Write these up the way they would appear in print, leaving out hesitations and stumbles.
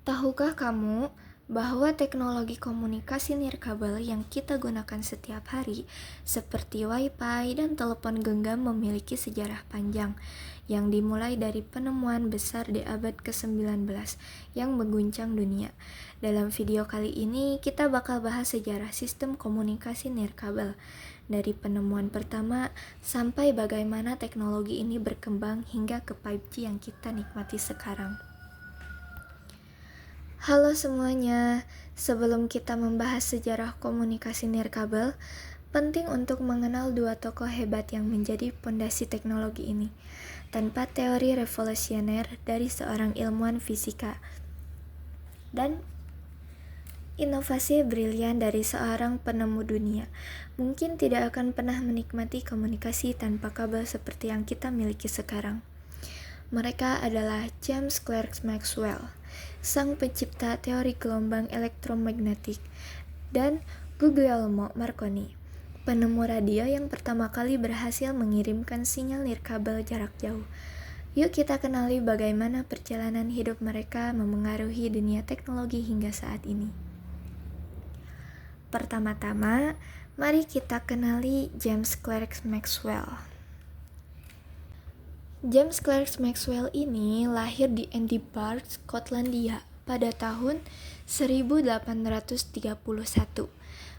Tahukah kamu bahwa teknologi komunikasi nirkabel yang kita gunakan setiap hari, seperti Wi-Fi dan telepon genggam memiliki sejarah panjang, yang dimulai dari penemuan besar di abad ke-19 yang mengguncang dunia. Dalam video kali ini, kita bakal bahas sejarah sistem komunikasi nirkabel, dari penemuan pertama sampai bagaimana teknologi ini berkembang hingga ke 5G yang kita nikmati sekarang. Halo semuanya, sebelum kita membahas sejarah komunikasi nirkabel, penting untuk mengenal dua tokoh hebat yang menjadi pondasi teknologi ini. Tanpa teori revolusioner dari seorang ilmuwan fisika dan inovasi brilian dari seorang penemu dunia, mungkin tidak akan pernah menikmati komunikasi tanpa kabel seperti yang kita miliki sekarang. Mereka adalah James Clerk Maxwell, sang pencipta teori gelombang elektromagnetik, dan Guglielmo Marconi, penemu radio yang pertama kali berhasil mengirimkan sinyal nirkabel jarak jauh. Yuk kita kenali bagaimana perjalanan hidup mereka memengaruhi dunia teknologi hingga saat ini. Pertama-tama, mari kita kenali James Clerk Maxwell. James Clerk Maxwell ini lahir di Edinburgh, Skotlandia pada tahun 1831.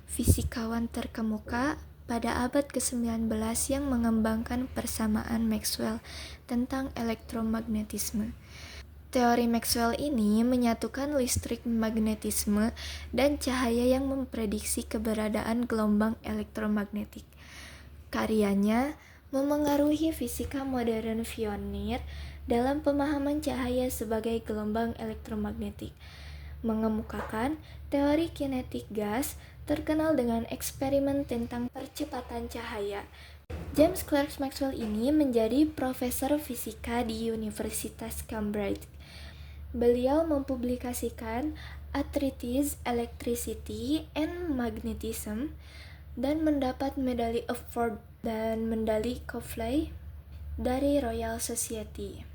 Fisikawan terkemuka pada abad ke-19 yang mengembangkan persamaan Maxwell tentang elektromagnetisme. Teori Maxwell ini menyatukan listrik, magnetisme, dan cahaya yang memprediksi keberadaan gelombang elektromagnetik. Karyanya memengaruhi fisika modern pionir dalam pemahaman cahaya sebagai gelombang elektromagnetik, mengemukakan teori kinetik gas terkenal dengan eksperimen tentang percepatan cahaya. James Clerk Maxwell ini menjadi profesor fisika di Universitas Cambridge. Beliau mempublikasikan A Treatise Electricity and Magnetism dan mendapat medali Oxford dan medali Copley dari Royal Society.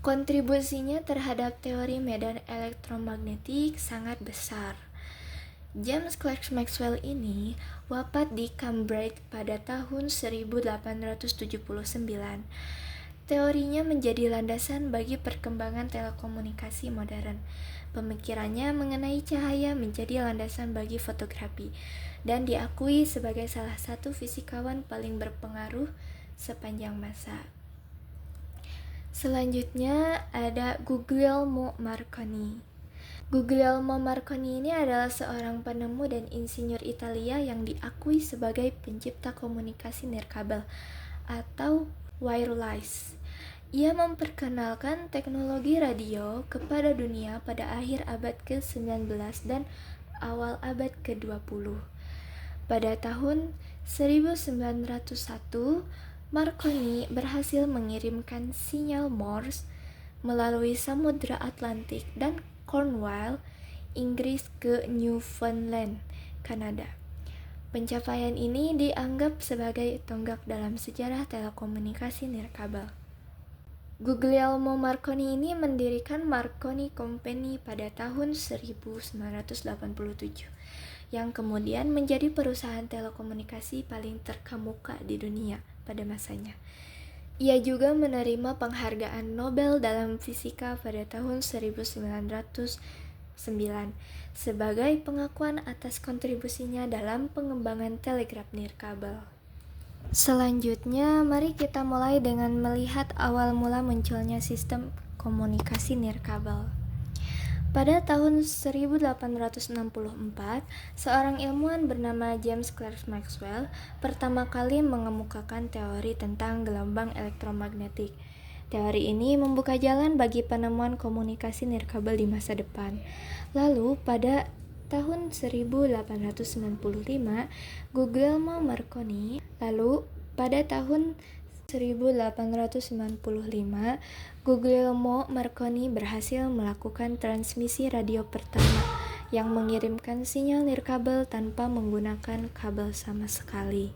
Kontribusinya terhadap teori medan elektromagnetik sangat besar. James Clerk Maxwell ini wafat di Cambridge pada tahun 1879. Teorinya menjadi landasan bagi perkembangan telekomunikasi modern. Pemikirannya mengenai cahaya menjadi landasan bagi fotografi dan diakui sebagai salah satu fisikawan paling berpengaruh sepanjang masa. Selanjutnya ada Guglielmo Marconi. Guglielmo Marconi ini adalah seorang penemu dan insinyur Italia yang diakui sebagai pencipta komunikasi nirkabel atau wireless. Ia memperkenalkan teknologi radio kepada dunia pada akhir abad ke-19 dan awal abad ke-20. Pada tahun 1901, Marconi berhasil mengirimkan sinyal Morse melalui Samudra Atlantik dan Cornwall, Inggris ke Newfoundland, Kanada. Pencapaian ini dianggap sebagai tonggak dalam sejarah telekomunikasi nirkabel. Guglielmo Marconi ini mendirikan Marconi Company pada tahun 1987, yang kemudian menjadi perusahaan telekomunikasi paling terkemuka di dunia pada masanya. Ia juga menerima penghargaan Nobel dalam fisika pada tahun 1909 sebagai pengakuan atas kontribusinya dalam pengembangan telegraf nirkabel. Selanjutnya, mari kita mulai dengan melihat awal mula munculnya sistem komunikasi nirkabel. Pada tahun 1864, seorang ilmuwan bernama James Clerk Maxwell pertama kali mengemukakan teori tentang gelombang elektromagnetik. Teori ini membuka jalan bagi penemuan komunikasi nirkabel di masa depan. Lalu, pada tahun 1895, Guglielmo Marconi, berhasil melakukan transmisi radio pertama yang mengirimkan sinyal nirkabel tanpa menggunakan kabel sama sekali.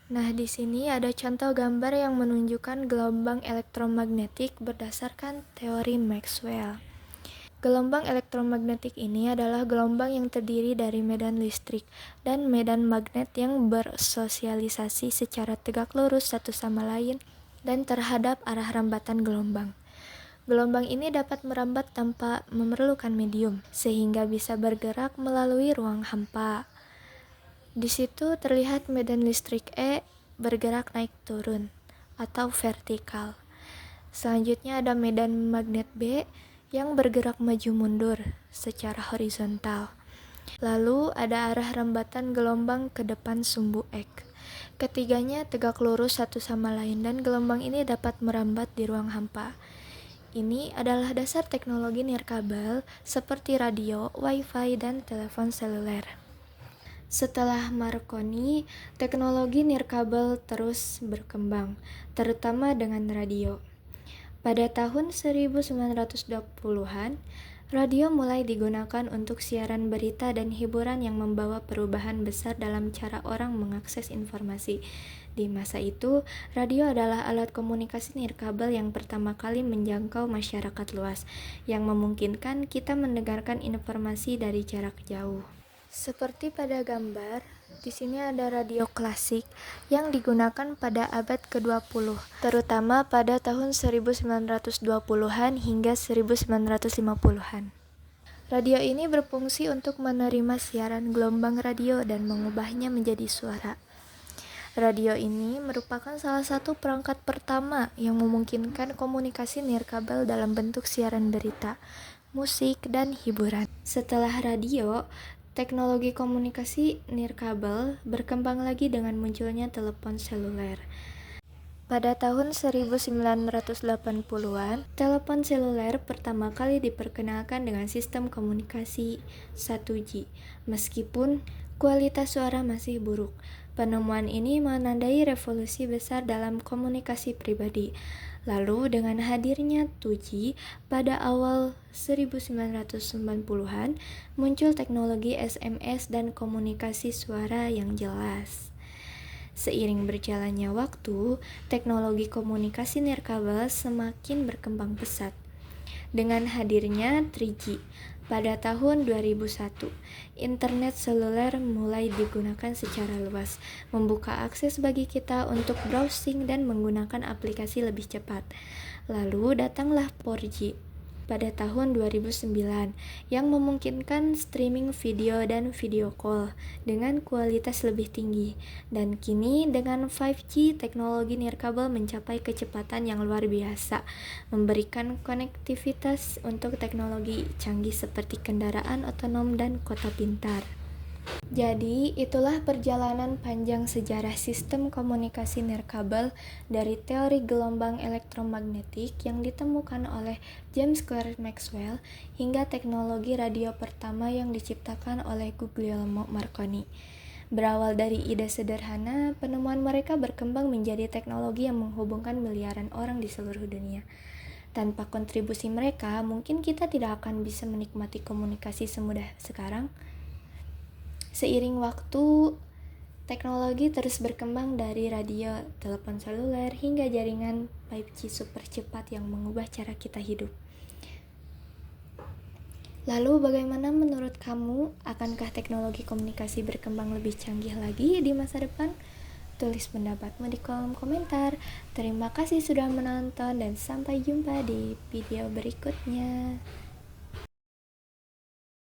Nah, di sini ada contoh gambar yang menunjukkan gelombang elektromagnetik berdasarkan teori Maxwell. Gelombang elektromagnetik ini adalah gelombang yang terdiri dari medan listrik dan medan magnet yang bersosialisasi secara tegak lurus satu sama lain dan terhadap arah rambatan gelombang. Gelombang ini dapat merambat tanpa memerlukan medium, sehingga bisa bergerak melalui ruang hampa. Di situ terlihat medan listrik E bergerak naik turun atau vertikal. Selanjutnya ada medan magnet B yang bergerak maju mundur secara horizontal. Lalu ada arah rambatan gelombang ke depan sumbu X. Ketiganya tegak lurus satu sama lain dan gelombang ini dapat merambat di ruang hampa. Ini adalah dasar teknologi nirkabel seperti radio, wifi, dan telepon seluler. Setelah Marconi, teknologi nirkabel terus berkembang, terutama dengan radio. Pada tahun 1920-an, radio mulai digunakan untuk siaran berita dan hiburan yang membawa perubahan besar dalam cara orang mengakses informasi. Di masa itu, radio adalah alat komunikasi nirkabel yang pertama kali menjangkau masyarakat luas, yang memungkinkan kita mendengarkan informasi dari jarak jauh. Seperti pada gambar, di sini ada radio klasik yang digunakan pada abad ke-20, terutama pada tahun 1920-an hingga 1950-an. Radio ini berfungsi untuk menerima siaran gelombang radio dan mengubahnya menjadi suara. Radio ini merupakan salah satu perangkat pertama yang memungkinkan komunikasi nirkabel dalam bentuk siaran berita, musik, dan hiburan. Setelah radio, teknologi komunikasi nirkabel berkembang lagi dengan munculnya telepon seluler. Pada tahun 1980-an, telepon seluler pertama kali diperkenalkan dengan sistem komunikasi 1G. Meskipun kualitas suara masih buruk, penemuan ini menandai revolusi besar dalam komunikasi pribadi. Lalu dengan hadirnya 2G pada awal 1990-an, muncul teknologi SMS dan komunikasi suara yang jelas. Seiring berjalannya waktu, teknologi komunikasi nirkabel semakin berkembang pesat. Dengan hadirnya 3G, pada tahun 2001, internet seluler mulai digunakan secara luas, membuka akses bagi kita untuk browsing dan menggunakan aplikasi lebih cepat. Lalu datanglah 4G pada tahun 2009 yang memungkinkan streaming video dan video call dengan kualitas lebih tinggi. Dan kini dengan 5G, teknologi nirkabel mencapai kecepatan yang luar biasa, memberikan konektivitas untuk teknologi canggih seperti kendaraan otonom dan kota pintar. Jadi, itulah perjalanan panjang sejarah sistem komunikasi nirkabel dari teori gelombang elektromagnetik yang ditemukan oleh James Clerk Maxwell hingga teknologi radio pertama yang diciptakan oleh Guglielmo Marconi. Berawal dari ide sederhana, penemuan mereka berkembang menjadi teknologi yang menghubungkan miliaran orang di seluruh dunia. Tanpa kontribusi mereka, mungkin kita tidak akan bisa menikmati komunikasi semudah sekarang. Seiring waktu, teknologi terus berkembang dari radio, telepon seluler, hingga jaringan 5G super cepat yang mengubah cara kita hidup. Lalu bagaimana menurut kamu? Akankah teknologi komunikasi berkembang lebih canggih lagi di masa depan? Tulis pendapatmu di kolom komentar. Terima kasih sudah menonton dan sampai jumpa di video berikutnya.